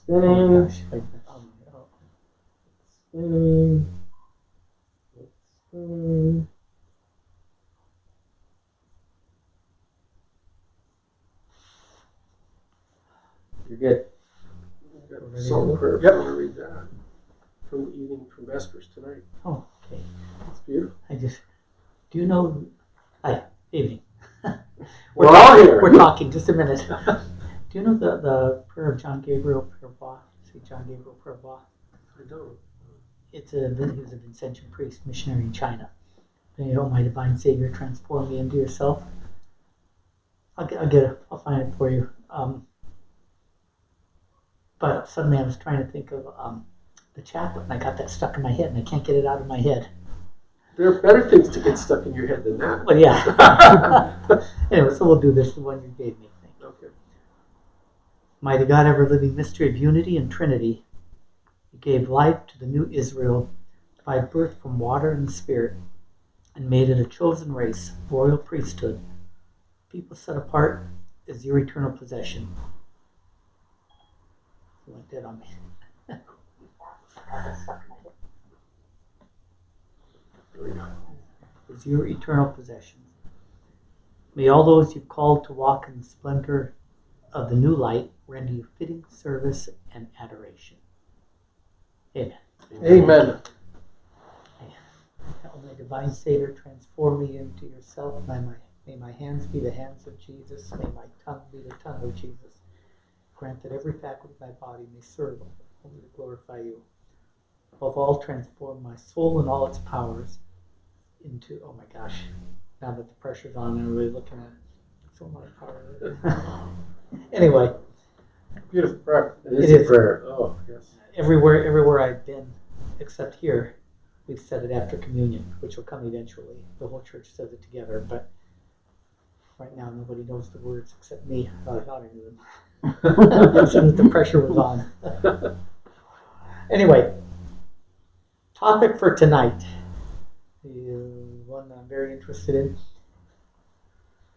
spinning. gosh. Spinning. It's spinning. You're good. Psalm prayer. Yep. I'm going to read that from the evening from Vespers tonight. Oh, okay. It's beautiful. Do you know, hi, evening. We're all here. We're talking, just a minute. Do you know the prayer of John Gabriel Purba? St. John Gabriel Purba? I don't. He was a Vincentian priest, missionary in China. And, you know, my divine Savior, transform me into yourself. I'll get it. I'll find it for you. But suddenly I was trying to think of the chaplet, and I got that stuck in my head, and I can't get it out of my head. There are better things to get stuck in your head than that. Well, yeah. Anyway, so we'll do this, the one you gave me. Thank you. Okay. Mighty God, ever-living mystery of unity and Trinity, you gave life to the new Israel by birth from water and spirit, and made it a chosen race, royal priesthood, people set apart as your eternal possession. You went dead on me. As your eternal possession. May all those you've called to walk in the splendor of the new light render you fitting service and adoration. Amen. Amen. Oh, my divine Savior, transform me into yourself. May my hands be the hands of Jesus. May my tongue be the tongue of Jesus. Grant that every faculty of my body may serve only to glorify you. Above all, transform my soul and all its powers into, oh my gosh, now that the pressure's on, I'm really looking at so much power. Anyway. Beautiful prayer. It is a prayer. Oh, yes. Everywhere I've been, except here, we've said it after communion, which will come eventually. The whole church says it together, but right now nobody knows the words except me. I thought I knew them. As soon as the pressure was on. Anyway, topic for tonight, the one I'm very interested in,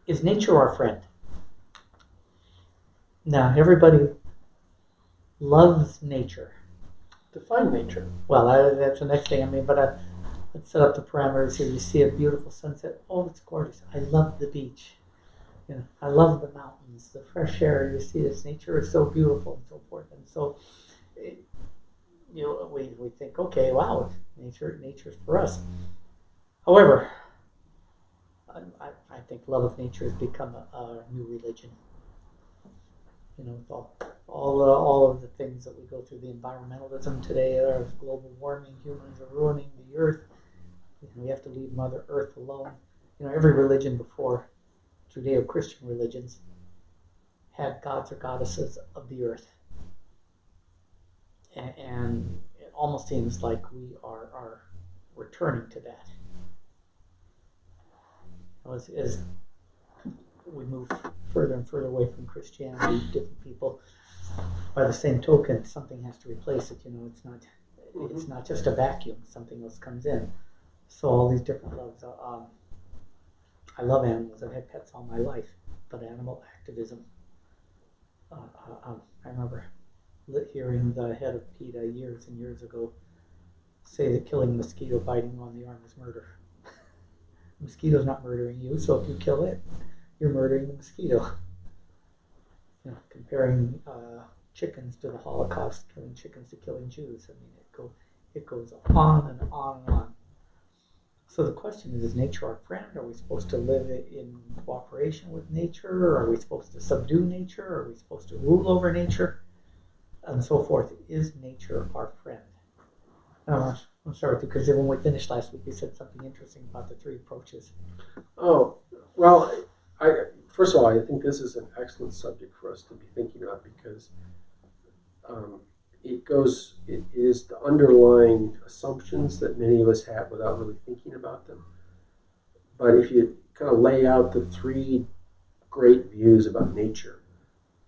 is nature our friend? Now, everybody loves nature. Define nature. Well, that's the next thing. I mean, but let's set up the parameters here. You see a beautiful sunset. Oh, it's gorgeous. I love the beach. You know, I love the mountains, the fresh air. You see this nature is so beautiful and so forth. And so, you know, we think, okay, wow, nature's for us. However, I think love of nature has become a new religion. You know, all of the things that we go through, the environmentalism today, global warming, humans are ruining the earth. You know, we have to leave Mother Earth alone. You know, every religion before Judeo-Christian religions had gods or goddesses of the earth. And it almost seems like we are returning to that. As we move further and further away from Christianity, different people, by the same token, something has to replace it. You know, it's not just a vacuum. Something else comes in. So all these different loves. I love animals. I've had pets all my life, but animal activism. I remember hearing the head of PETA years and years ago say that killing a mosquito biting on the arm is murder. The mosquito's not murdering you, so if you kill it, you're murdering the mosquito. You know, comparing chickens to the Holocaust, killing chickens to killing Jews. I mean, it goes on and on and on. So the question is nature our friend? Are we supposed to live in cooperation with nature? Are we supposed to subdue nature? Are we supposed to rule over nature? And so forth. Is nature our friend? I'm sorry, because when we finished last week, you said something interesting about the three approaches. Oh, well, first of all, I think this is an excellent subject for us to be thinking about because it is the underlying assumptions that many of us have without really thinking about them. But if you kind of lay out the three great views about nature,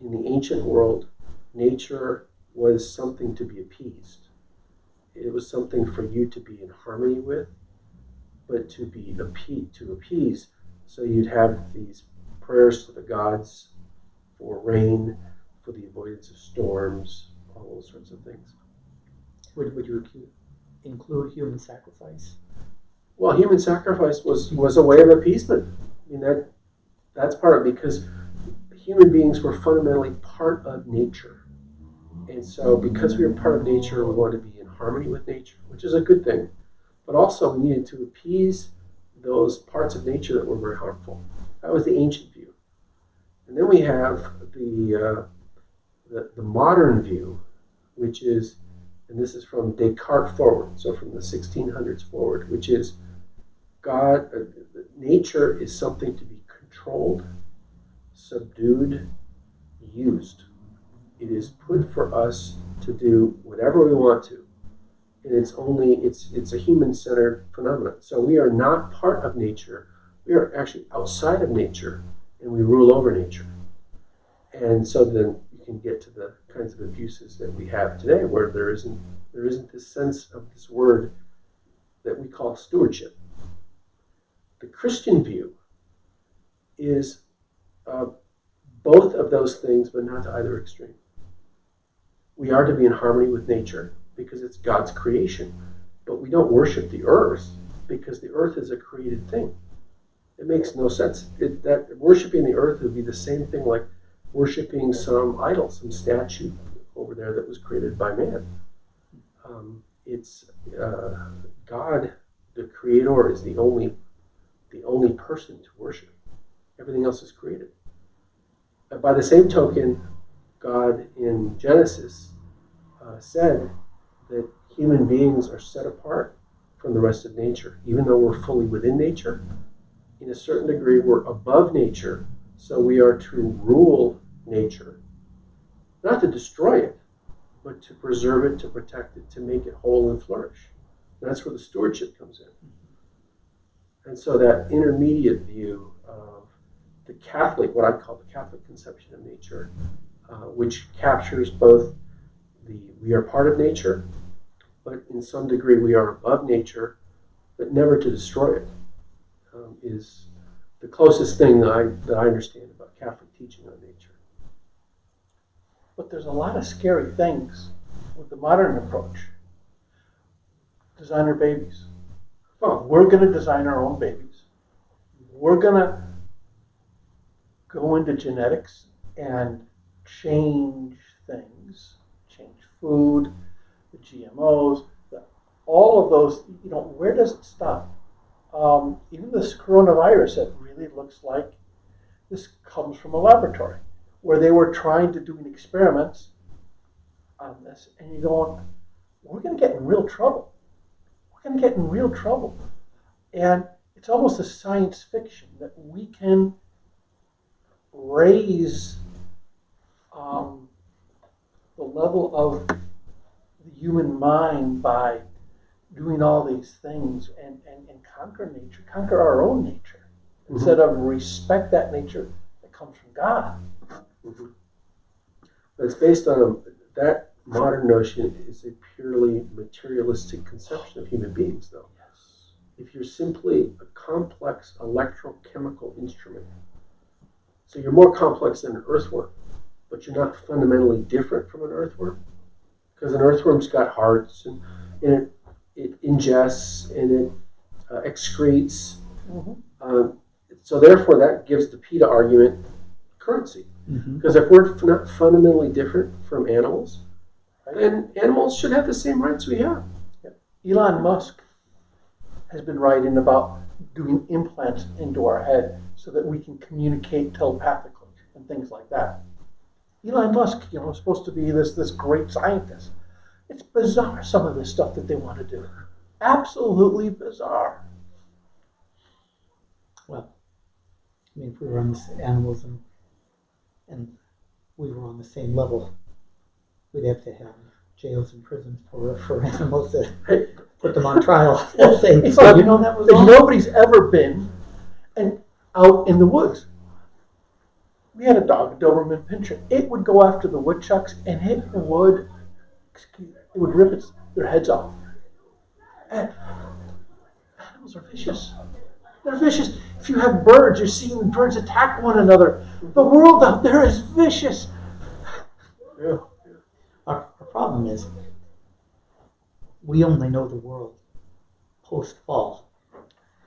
in the ancient world, nature was something to be appeased. It was something for you to be in harmony with, but to appease. So you'd have these prayers to the gods for rain, for the avoidance of storms, all those sorts of things. Would you include human sacrifice? Well, human sacrifice was a way of appeasement. I mean, that's part of it, because human beings were fundamentally part of nature. And so because we were part of nature, we wanted to be in harmony with nature, which is a good thing. But also we needed to appease those parts of nature that were very harmful. That was the ancient view. And then we have the modern view, which is, and this is from Descartes forward, so from the 1600s forward, which is God, nature is something to be controlled, subdued, used. It is put for us to do whatever we want to. And it's a human-centered phenomenon. So we are not part of nature. We are actually outside of nature, and we rule over nature. And so then you can get to the kinds of abuses that we have today, where there isn't this sense of this word that we call stewardship. The Christian view is both of those things, but not to either extreme. We are to be in harmony with nature because it's God's creation, but we don't worship the earth because the earth is a created thing. It makes no sense. That worshiping the earth would be the same thing like worshiping some idol, some statue over there that was created by man. It's God, the Creator, is the only person to worship. Everything else is created. By the same token, God in Genesis said that human beings are set apart from the rest of nature. Even though we're fully within nature, in a certain degree we're above nature, so we are to rule nature, not to destroy it, but to preserve it, to protect it, to make it whole and flourish. And that's where the stewardship comes in. And so that intermediate view of the Catholic, what I call the Catholic conception of nature, which captures both we are part of nature, but in some degree we are above nature, but never to destroy it, is the closest thing that I understand about Catholic teaching on nature. But there's a lot of scary things with the modern approach. Designer babies. Oh, We're going to design our own babies. We're going to go into genetics and change things, change food, the GMOs, all of those. Where does it stop? Even this coronavirus, that really looks like this comes from a laboratory where they were trying to do experiments on this, and you're going, we're going to get in real trouble. We're going to get in real trouble. And it's almost a science fiction that we can raise the level of the human mind by doing all these things and conquer nature, conquer our own nature, instead of respect that nature that comes from God. Mm-hmm. But it's based on that modern notion is a purely materialistic conception of human beings, though. Yes. If you're simply a complex electrochemical instrument, so you're more complex than an earthworm, but you're not fundamentally different from an earthworm, because an earthworm's got hearts and it ingests and it excretes. Mm-hmm. So therefore, that gives the PETA argument currency. Because if we're not fundamentally different from animals, then animals should have the same rights we have. Elon Musk has been writing about doing implants into our head so that we can communicate telepathically and things like that. Elon Musk, is supposed to be this great scientist. It's bizarre, some of this stuff that they want to do. Absolutely bizarre. Well, if we were on this animals and we were on the same level, we'd have to have jails and prisons for animals to put them on trial. They'll say, It's oh, like, that was wrong. nobody's ever been out in the woods. We had a dog, a Doberman Pinscher. It would go after the woodchucks, and it would rip their heads off. And animals are vicious. They're vicious. If you have birds, you're seeing the birds attack one another. The world out there is vicious. Yeah. Our problem is we only know the world post-fall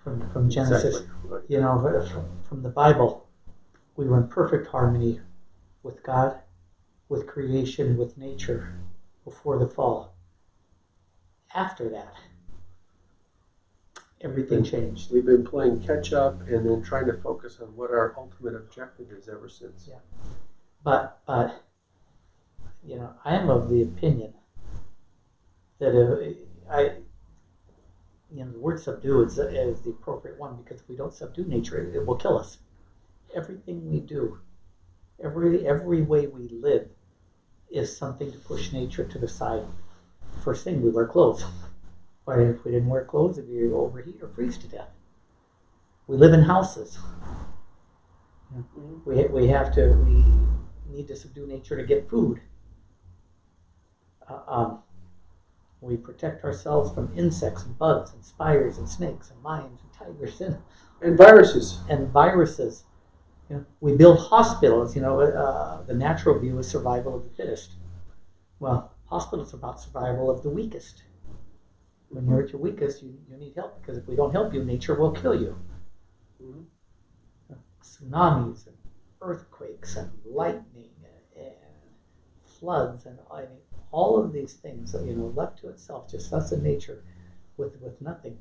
from Genesis. Exactly. Right. You know, from the Bible, we were in perfect harmony with God, with creation, with nature before the fall. After that, everything changed. We've been playing catch up and then trying to focus on what our ultimate objective is ever since. Yeah. But you know, I am of the opinion that the word subdue is the appropriate one, because if we don't subdue nature, it will kill us. Everything we do, every way we live, is something to push nature to the side. First thing, we wear clothes. But if we didn't wear clothes, it'd be overheat or freeze to death. We live in houses. We need to subdue nature to get food. We protect ourselves from insects and bugs and spiders and snakes and lions and tigers And viruses. and viruses. You know, we build hospitals. You know, the natural view is survival of the fittest. Well, hospitals are about survival of the weakest. When you're at your weakest, you need help, because if we don't help you, nature will kill you. Mm-hmm. Tsunamis and earthquakes and lightning and floods and all of these things, you know, left to itself, just us and nature, with nothing,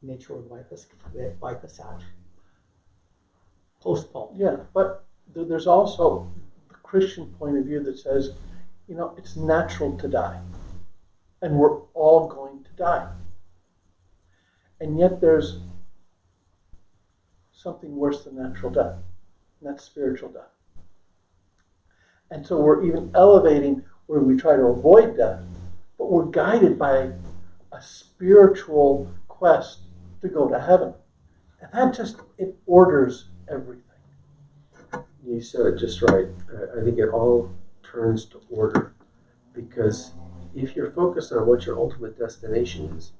nature would wipe us out. Post-fall. Yeah, but there's also the Christian point of view that says, you know, it's natural to die. And we're all going to die. And yet there's something worse than natural death, and that's spiritual death. And so we're even elevating where we try to avoid death, but we're guided by a spiritual quest to go to heaven. And that just, it orders everything. You said it just right. I think it all turns to order, because if you're focused on what your ultimate destination is,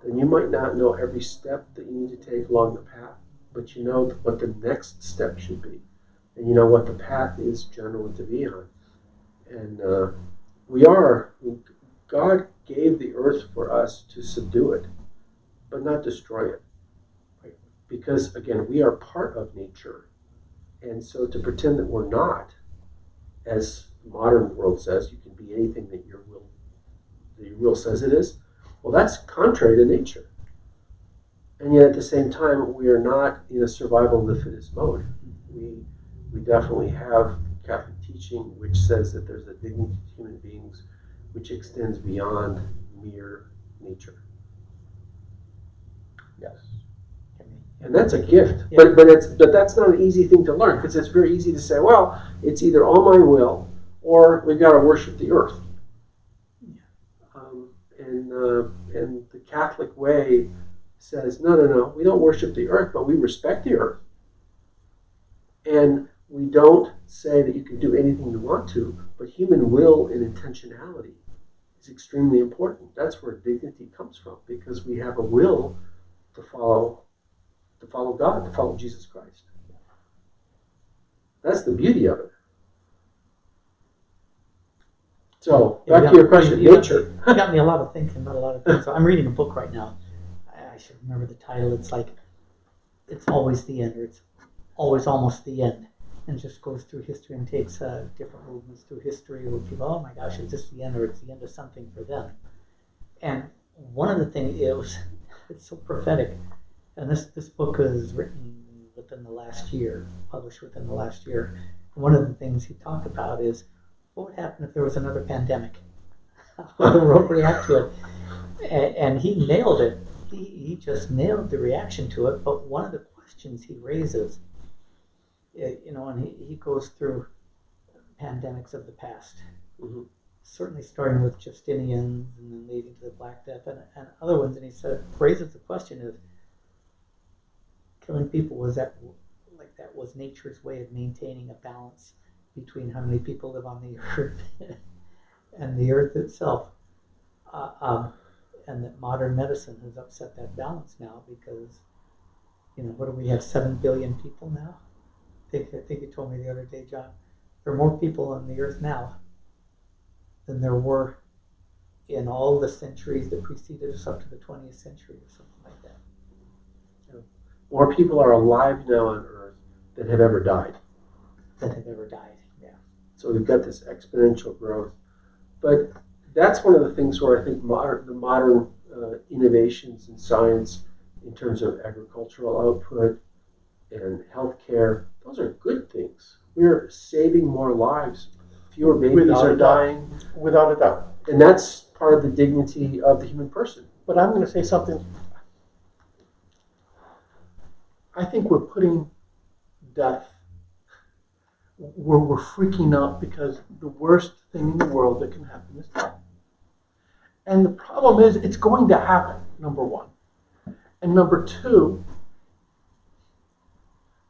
then you might not know every step that you need to take along the path, but you know what the next step should be, and you know what the path is generally to be on. And God gave the earth for us to subdue it, but not destroy it. Right? Because, again, we are part of nature. And so to pretend that we're not, as the modern world says, you can be anything that your will says it is, well, that's contrary to nature. And yet at the same time, we are not in a survival of the fittest mode. We definitely have Catholic teaching which says that there's a dignity to human beings which extends beyond mere nature. Yes. And that's a gift. Yeah. But that's not an easy thing to learn, because it's very easy to say, well, it's either all my will or we've got to worship the earth. And the Catholic way says, no, we don't worship the earth, but we respect the earth. And we don't say that you can do anything you want to, but human will and intentionality is extremely important. That's where dignity comes from, because we have a will to follow God, to follow Jesus Christ. That's the beauty of it. So, back to your question, nature. You got me a lot of thinking about a lot of things. So I'm reading a book right now. I should remember the title. It's like, it's always the end, or it's always almost the end. And just goes through history and takes different movements through history where people, oh my gosh, is this the end, or it's the end of something for them. And one of the things, it's so prophetic. And this book is written within the last year, published within the last year. And one of the things he talked about is, what would happen if there was another pandemic? How would the world react to it? And he nailed it. He just nailed the reaction to it. But one of the questions he raises, and he goes through pandemics of the past. Mm-hmm. Certainly starting with Justinian and then leading to the Black Death and other ones. And he raises the question of, killing people, was nature's way of maintaining a balance between how many people live on the earth and the earth itself, and that modern medicine has upset that balance now, because what do we have, 7 billion people now? I think you told me the other day, John, there are more people on the earth now than there were in all the centuries that preceded us up to the 20th century or something like that. More people are alive now on Earth than have ever died. That have ever died. Yeah. So we've got this exponential growth. But that's one of the things where I think the modern innovations in science in terms of agricultural output and healthcare, those are good things. We're saving more lives. Fewer babies are dying. Without a doubt. And that's part of the dignity of the human person. But I'm going to say something. I think we're putting death, we're freaking out because the worst thing in the world that can happen is death. And the problem is, it's going to happen, number one. And number two,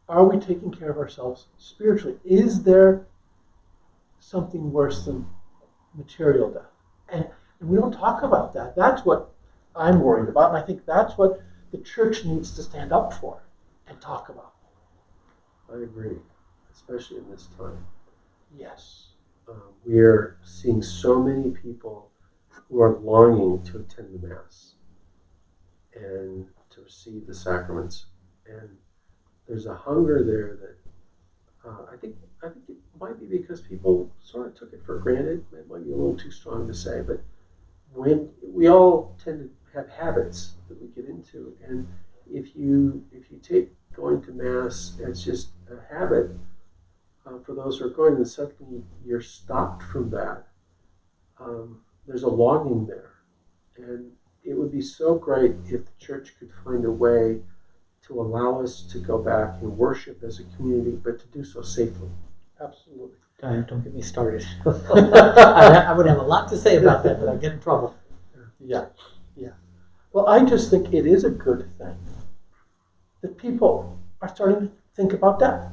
are we taking care of ourselves spiritually? Is there something worse than material death? And we don't talk about that. That's what I'm worried about, and I think that's what the church needs to stand up for and talk about. I agree, especially in this time. Yes. We're seeing so many people who are longing to attend the Mass and to receive the sacraments. And there's a hunger there that I think it might be because people sort of took it for granted. It might be a little too strong to say, but when we all tend to have habits that we get into, and if you take going to Mass as just a habit, for those who are going, and suddenly you're stopped from that, there's a longing there. And it would be so great if the church could find a way to allow us to go back and worship as a community, but to do so safely. Absolutely. Don't get me started. I would have a lot to say about that, but I'd get in trouble. Yeah. Well, I just think it is a good thing that people are starting to think about death.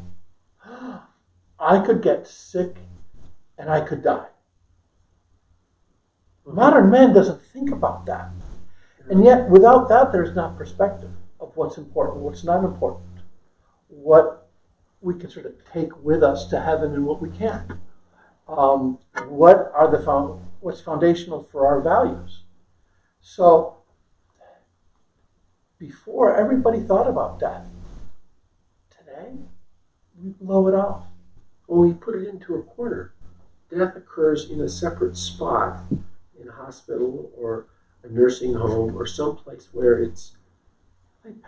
I could get sick and I could die. Modern man doesn't think about that. And yet, without that, there's not perspective of what's important, what's not important, what we can sort of take with us to heaven and what we can't. What's foundational for our values. So, before everybody thought about death, today we blow it off. When we put it into a corner, death occurs in a separate spot in a hospital or a nursing home or someplace where it's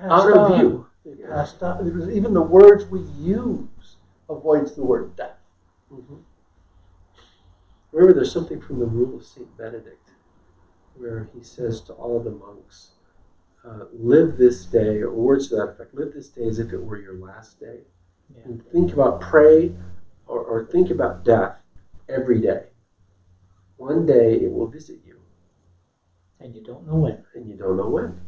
out of view. They passed on. Even the words we use avoids the word death. Mm-hmm. Remember, there's something from the Rule of St. Benedict where he says to all the monks, live this day, or words to that effect, live this day as if it were your last day. Yeah. And think about, pray, or think about death every day. One day it will visit you. And you don't know when. And you don't know when.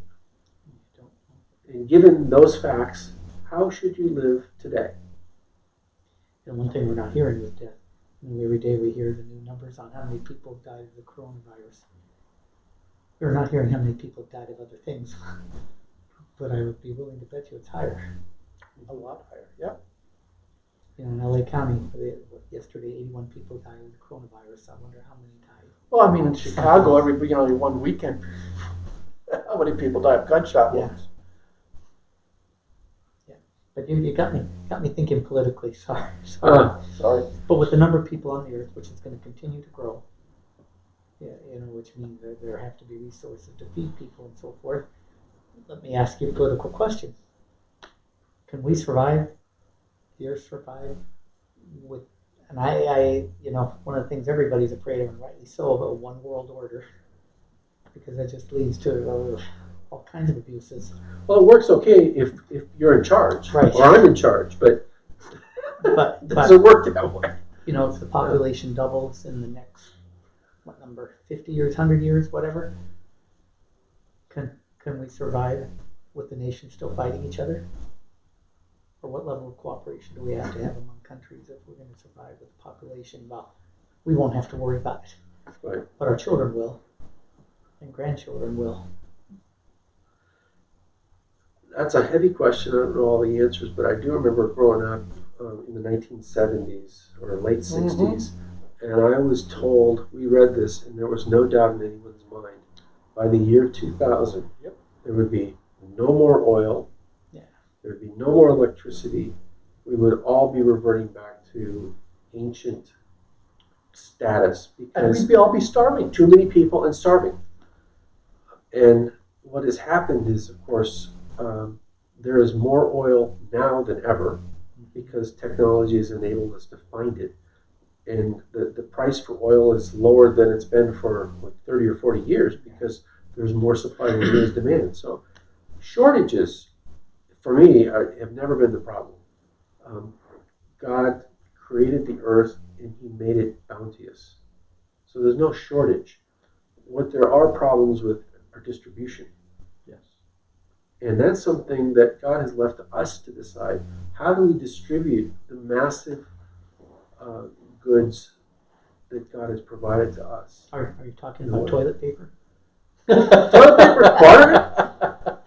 You don't know. And given those facts, how should you live today? And one thing we're not hearing with death, every day we hear the new numbers on how many people have died of the coronavirus. We're not hearing how many people have died of other things. But I would be willing to bet you it's higher. A lot higher, yeah. In LA County, yesterday 81 people died of the coronavirus. I wonder how many died. Well, I mean, in Chicago, one weekend, how many people die of gunshot wounds? Yeah. But you got me thinking politically. Sorry. Sorry. But with the number of people on the earth, which is going to continue to grow, which means that there have to be resources to feed people and so forth. Let me ask you a political question. Can we survive? The earth survive with, and I one of the things everybody's afraid of, and rightly so, of a one world order, because that just leads to all kinds of abuses. Well, it works okay if you're in charge, right? Or I'm in charge, but it doesn't work that way. If the population doubles in the next, 50 years, 100 years, whatever, can we survive with the nation still fighting each other? Or what level of cooperation do we have to have among countries if we're going to survive with the population? Well, we won't have to worry about it. Right. But our children will, and grandchildren will. That's a heavy question. I don't know all the answers, but I do remember growing up in the 1970s or late 60s, And I was told, we read this, and there was no doubt in anyone's mind, by the year 2000, Yep. there would be no more oil, Yeah. there would be no more electricity, we would all be reverting back to ancient status And because we'd all be starving. too many people and starving. And what has happened is, of course, there is more oil now than ever because technology has enabled us to find it. And the price for oil is lower than it's been for like 30 or 40 years because there's more supply than there is demand. So shortages, for me, have never been the problem. God created the earth and he made it bounteous. So there's no shortage. What there are problems with are distribution. Yes. And that's something that God has left to us to decide. How do we distribute the massive goods that God has provided to us? Are you talking about toilet paper? Toilet paper is part of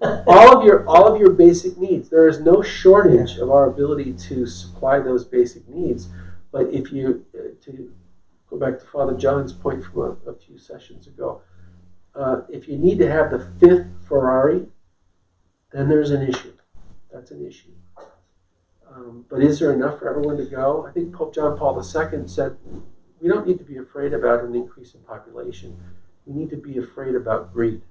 it. All of your basic needs. There is no shortage of our ability to supply those basic needs. But if you, to go back to Father John's point from a few sessions ago, if you need to have the 5th Ferrari, then there's an issue. That's an issue. But is there enough for everyone to go? I think Pope John Paul II said, we don't need to be afraid about an increase in population. We need to be afraid about greed.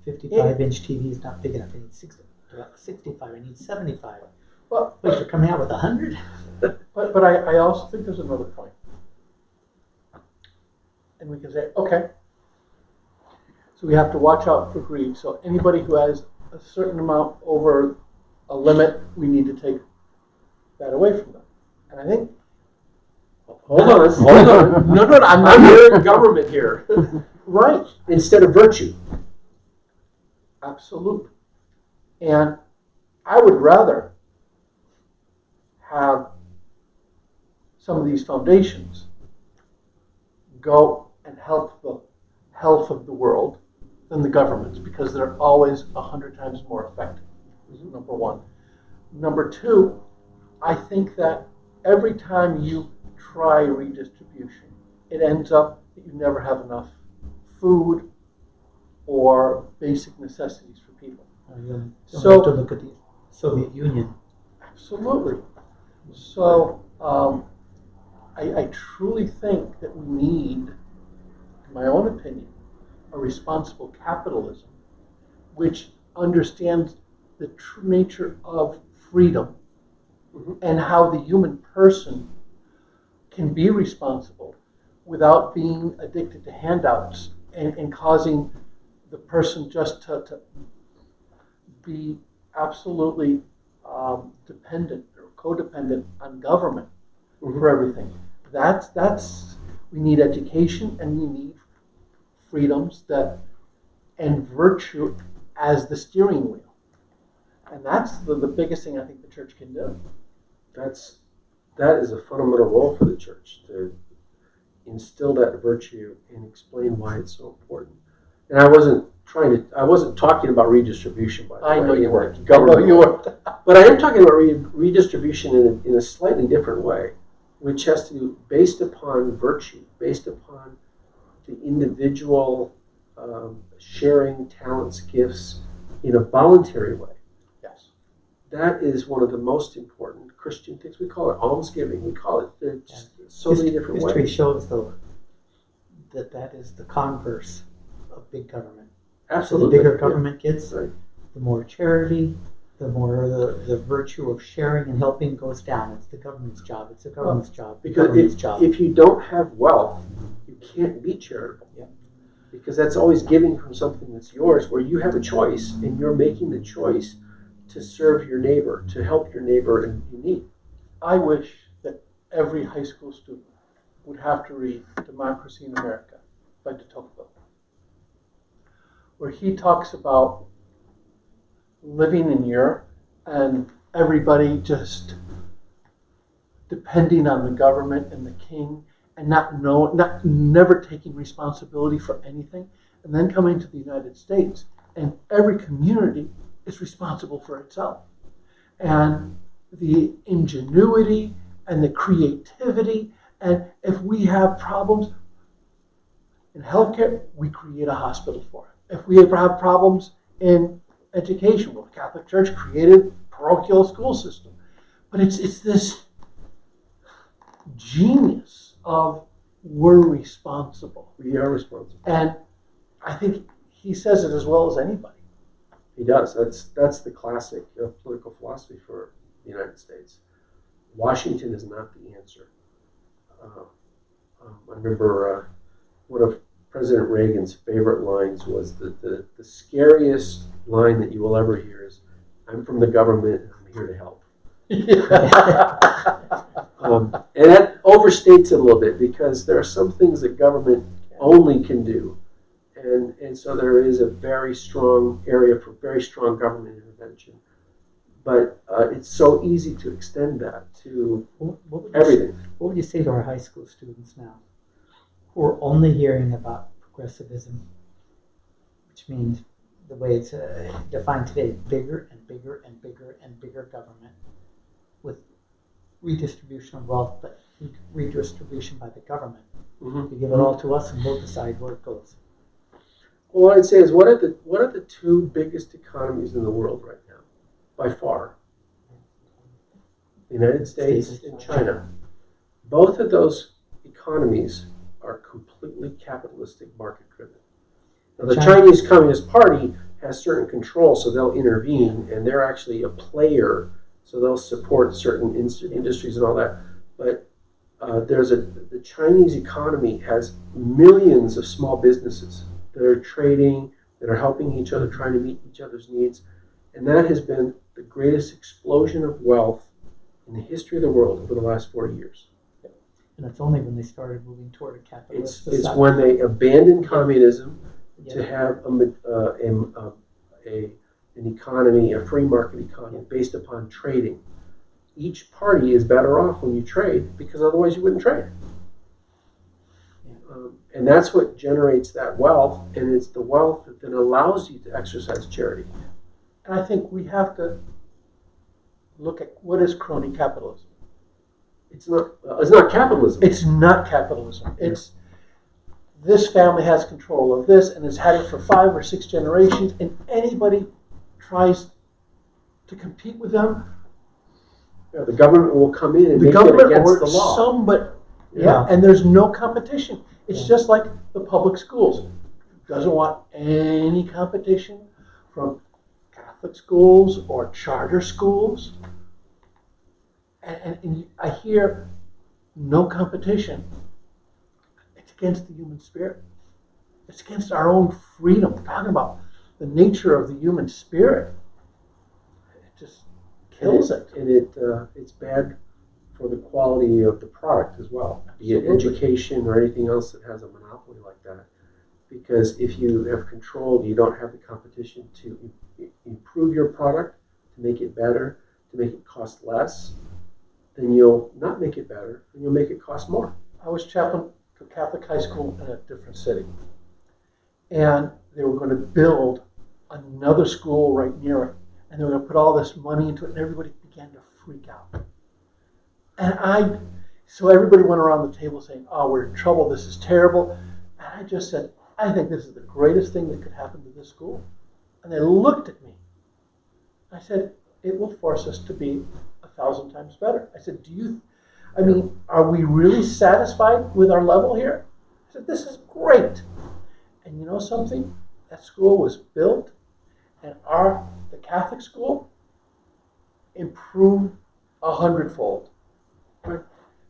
55-inch TV is not big enough. I need 65. I need 75. Well, Wait, you're coming out with 100? but I also think there's another point. And we can say, okay, so we have to watch out for greed. So anybody who has a certain amount over a limit, we need to take that away from them. And I think, Hold on. No, I'm not hearing government here. right, Instead of virtue. absolutely. And I would rather have some of these foundations go and help the health of the world than the governments because they're always 100 times more effective, number one. Number two, I think that every time you try redistribution, it ends up that you never have enough food or basic necessities for people. You'll So- have to look at the Soviet Union. Absolutely. So I truly think that we need, in my own opinion, a responsible capitalism which understands the true nature of freedom and how the human person can be responsible without being addicted to handouts and causing the person just to be absolutely dependent or codependent on government for everything. That's we need education and we need freedoms that and virtue as the steering wheel. And that's the biggest thing I think the church can do. That is a fundamental role for the church, to instill that virtue and explain why it's so important. And I wasn't talking about redistribution, by the way. I know you weren't. Like government. I know you weren't. But I am talking about redistribution in a slightly different way, which has to do based upon virtue, based upon the individual sharing talents, gifts in a voluntary way. Yes. That is one of the most important Christian things. We call it almsgiving. We call it just so many different History ways. shows, though, that is the converse of big government. Absolutely. The bigger government gets, Right. the more charity, the more the virtue of sharing and helping goes down. It's the government's job. It's the government's job. The Because government's job. if you don't have wealth, you can't be charitable. Yeah. Because that's always giving from something that's yours, where you have a choice and you're making the choice to serve your neighbor, to help your neighbor in need. I wish that every high school student would have to read Democracy in America by de Tocqueville, where he talks about living in Europe and everybody just depending on the government and the king and never taking responsibility for anything, and then coming to the United States and every community is responsible for itself. And the ingenuity and the creativity. And if we have problems in healthcare, we create a hospital for it. If we ever have problems in education, well, the Catholic Church created parochial school system. But it's this genius of we're responsible. We are responsible. And I think he says it as well as anybody. He does. That's the classic political philosophy for the United States. Washington is not the answer. I remember one of President Reagan's favorite lines was the scariest line that you will ever hear is, "I'm from the government and I'm here to help." And that overstates it a little bit because there are some things that government only can do. And so there is a very strong area for very strong government intervention. But it's so easy to extend that to everything. What would you say to our high school students now who are only hearing about progressivism, which means the way it's defined today, bigger and bigger and bigger and bigger government with redistribution of wealth, but redistribution by the government. Mm-hmm. You give it all to us and we'll decide where it goes. Well, what I'd say is, what are the two biggest economies in the world right now, by far? The United States and China. Both of those economies are completely capitalistic, market-driven. Now, the Chinese Communist Party has certain control, so they'll intervene, and they're actually a player, so they'll support certain industries and all that. But the Chinese economy has millions of small businesses that are trading, that are helping each other, trying to meet each other's needs. And that has been the greatest explosion of wealth in the history of the world over the last 40 years. And it's only when they started moving toward a capitalist society. It's when they abandoned communism to have an economy, a free market economy based upon trading. Each party is better off when you trade because otherwise you wouldn't trade. And that's what generates that wealth, and it's the wealth that then allows you to exercise charity. And I think we have to look at what is crony capitalism. It's not capitalism. It's not capitalism. It's this family has control of this and has had it for 5 or 6 generations, and anybody tries to compete with them, the government will come in and the make government it against or the law. somebody, and there's no competition. It's just like the public schools. Doesn't want any competition from Catholic schools or charter schools. And I hear no competition. It's against the human spirit. It's against our own freedom. We're talking about the nature of the human spirit. It just kills it. And it's bad for the quality of the product as well, be it education or anything else that has a monopoly like that. Because if you have control, you don't have the competition to improve your product, to make it better, to make it cost less, then you'll not make it better, and you'll make it cost more. I was chaplain to a Catholic high school in a different city. And they were going to build another school right near it. And they were going to put all this money into it, and everybody began to freak out. So everybody went around the table saying, "Oh, we're in trouble, this is terrible." And I just said, "I think this is the greatest thing that could happen to this school." And they looked at me. I said, "It will force us to be 1,000 times better." I said, are we really satisfied with our level here? I said, "This is great." And you know something? That school was built, and the Catholic school improved 100-fold.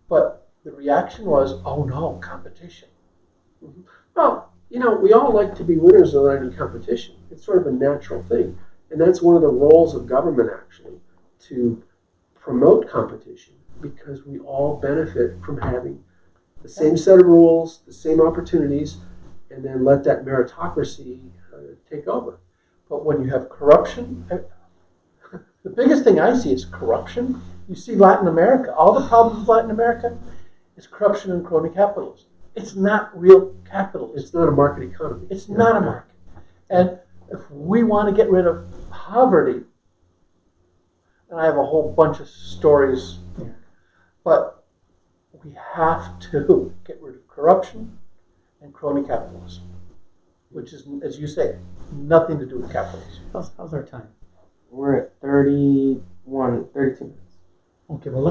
But the reaction was, "Oh no, competition." Mm-hmm. Well, we all like to be winners without any competition. It's sort of a natural thing. And that's one of the roles of government, actually, to promote competition, because we all benefit from having the same set of rules, the same opportunities, and then let that meritocracy take over. But when you have corruption, the biggest thing I see is corruption. You see Latin America, all the problems with Latin America is corruption and crony capitalism. It's not real capitalism. It's not a market economy. It's not a market. And if we want to get rid of poverty, and I have a whole bunch of stories But we have to get rid of corruption and crony capitalism, which is, as you say, nothing to do with capitalism. How's our time? We're at 32 minutes. Okay, well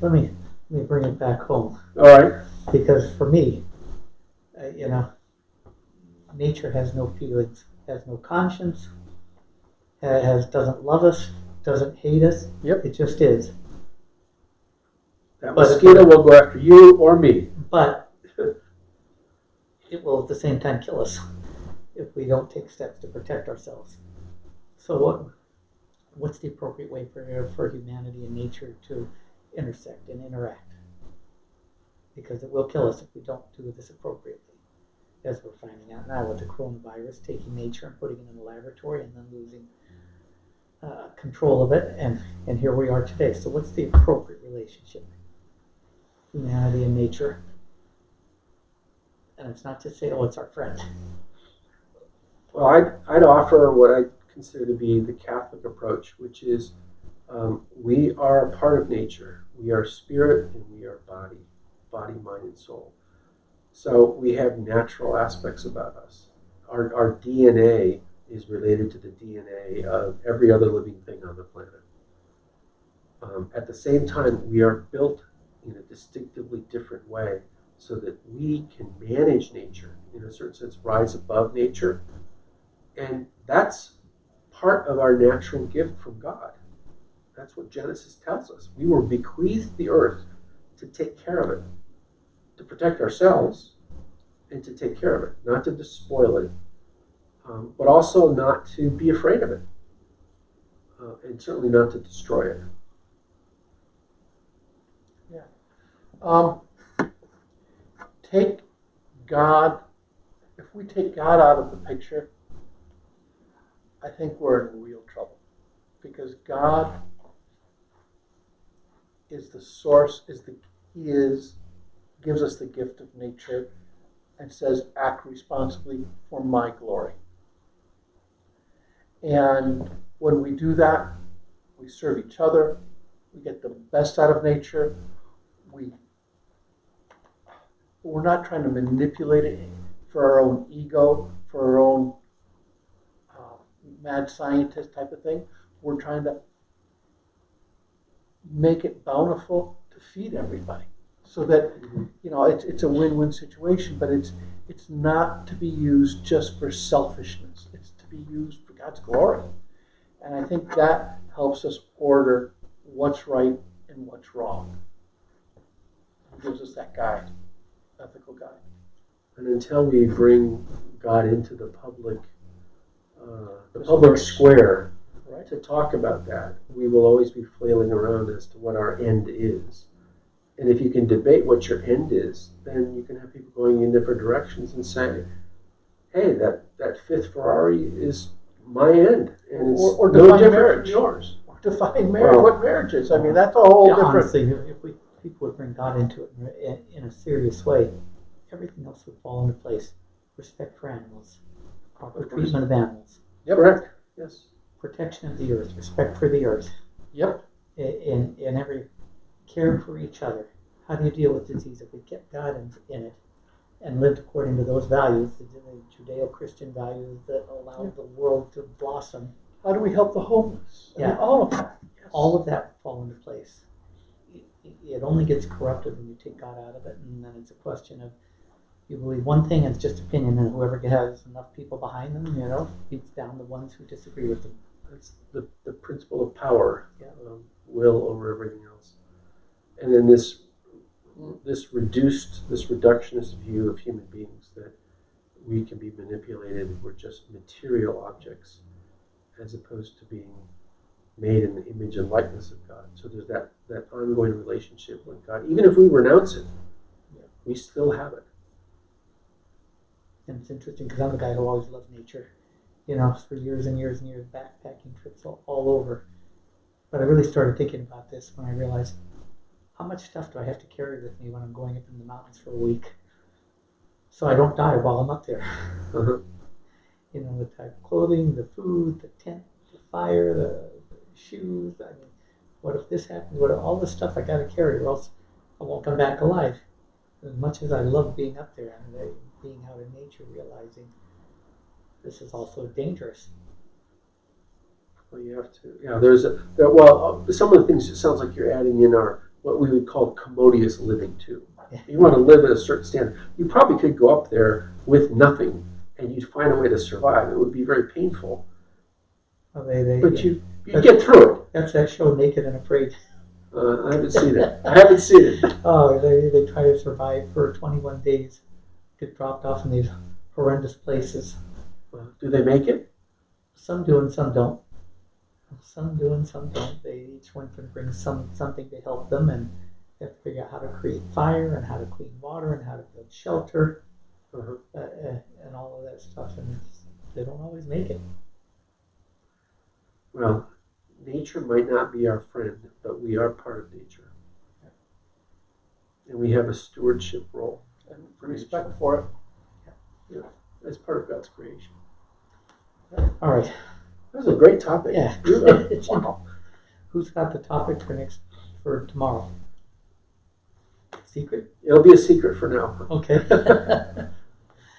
let me bring it back home, All right. because for me, nature has no feelings, has no conscience, doesn't love us, doesn't hate us. Yep. It just is. That But- mosquito will go after you or me. But it will at the same time kill us if we don't take steps to protect ourselves. So what's the appropriate way for humanity and nature to intersect and interact? Because it will kill us if we don't do this appropriately, as we're finding out now with the coronavirus, taking nature and putting it in a laboratory and then losing control of it, and here we are today. So what's the appropriate relationship? Humanity and nature. And it's not to say, oh, it's our friend. Well, I'd offer what I consider to be the Catholic approach, which is we are a part of nature. We are spirit and we are body, mind, and soul. So we have natural aspects about us. Our DNA is related to the DNA of every other living thing on the planet. At the same time, we are built in a distinctively different way so that we can manage nature, in a certain sense, rise above nature. And that's part of our natural gift from God. That's what Genesis tells us. We were bequeathed the earth to take care of it, to protect ourselves, and to take care of it, not to despoil it, but also not to be afraid of it, and certainly not to destroy it. Take God, if we take God out of the picture, I think we're in real trouble. Because God is the source, gives us the gift of nature and says, act responsibly for my glory. And when we do that, we serve each other, we get the best out of nature, we're not trying to manipulate it for our own ego, for our own mad scientist type of thing. We're trying to make it bountiful to feed everybody, so that it's a win-win situation. But it's not to be used just for selfishness. It's to be used for God's glory, and I think that helps us order what's right and what's wrong. It gives us that guide. Ethical guide. And until we bring God into the public square, Right. to talk about that, we will always be flailing around as to what our end is. And if you can debate what your end is, then you can have people going in different directions and say, hey, that fifth Ferrari is my end, and it's Or no define different marriage. from yours. Define marriage, Well, what marriage is. I mean, that's a whole different. Honestly, if people would bring God into it in a serious way, everything else would fall into place. Respect for animals, proper Of course. treatment of animals, Yep. Correct. Yes. protection of the earth, respect for the earth, Yep. in every care for each other. How do you deal with disease? If we kept God in it and lived according to those values, the Judeo-Christian values that allow the world to blossom, How do we help the homeless? I mean, Yeah. all of that. Yes. all of that would fall into place. It only gets corrupted when you take God out of it, and then it's a question of you believe one thing and it's just opinion, and whoever has enough people behind them, beats down the ones who disagree with them. That's the principle of power, Yeah. will over everything else. And then this reductionist view of human beings, that we can be manipulated, we're just material objects, as opposed to being made in the image and likeness of God. So there's that ongoing relationship with God. Even if we renounce it, we still have it. And it's interesting because I'm a guy who always loved nature, for years and years and years, backpacking trips all over. But I really started thinking about this when I realized, how much stuff do I have to carry with me when I'm going up in the mountains for a week, so I don't die while I'm up there? Uh-huh. The type of clothing, the food, the tent, the fire, the shoes. I mean, what if this happens? What if all this stuff I got to carry, or else I won't come back alive. As much as I love being up there and being out in nature, realizing this is also dangerous. Well, you have to. Yeah, well, some of the things it sounds like you're adding in are what we would call commodious living too. Yeah. You want to live at a certain standard. You probably could go up there with nothing, and you'd find a way to survive. It would be very painful, Well, but you get through it. That's that show, Naked and Afraid. I haven't seen it. I haven't seen it. Oh, they try to survive for 21 days, get dropped off in these horrendous places. Do they make it? Some do and some don't. Some do and some don't. Each one can bring something to help them, and they have to figure out how to create fire and how to clean water and how to build shelter and all of that stuff. And they don't always make it. Well, nature might not be our friend, but we are part of nature. And we have a stewardship role. And respect for it. Yeah, as part of God's creation. All right. That was a great topic. Yeah. Wow. Who's got the topic for tomorrow? Secret? It'll be a secret for now. Okay.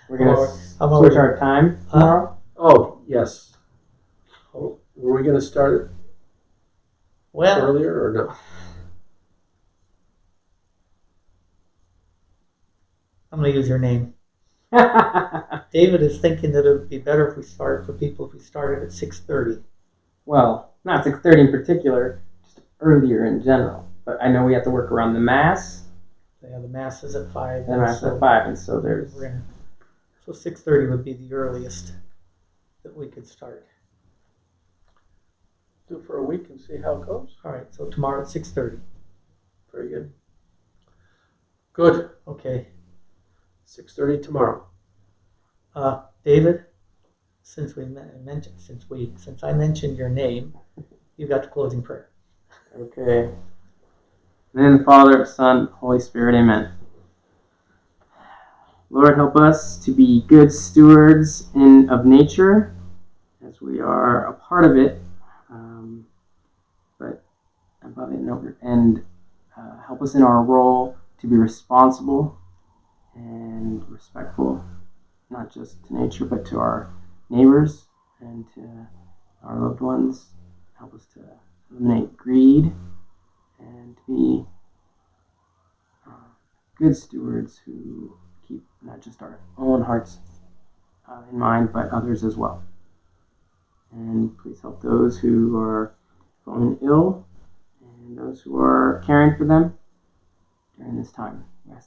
We're going to I'm switch already- our time tomorrow. Oh, yes. Oh, were we going to start it Well, earlier or no? I'm going to use your name. David is thinking that it would be better if we started at 6:30. Well, not 6:30 in particular, just earlier in general. But I know we have to work around the mass. Yeah, the mass is at 5. The mass at 5, and so there's... So 6:30 would be the earliest that we could start. Do for a week and see how it goes. All right, so tomorrow at 6:30. Very good. Good. Okay. 6:30 tomorrow. David, since I mentioned your name, you got the closing prayer. Okay. In the name of the Father, Son, Holy Spirit, amen. Lord, help us to be good stewards of nature, as we are a part of it, but above it, and help us in our role to be responsible and respectful, not just to nature, but to our neighbors and to our loved ones. Help us to eliminate greed and to be good stewards who keep not just our own hearts in mind, but others as well. And please help those who are falling ill and those who are caring for them during this time. We ask this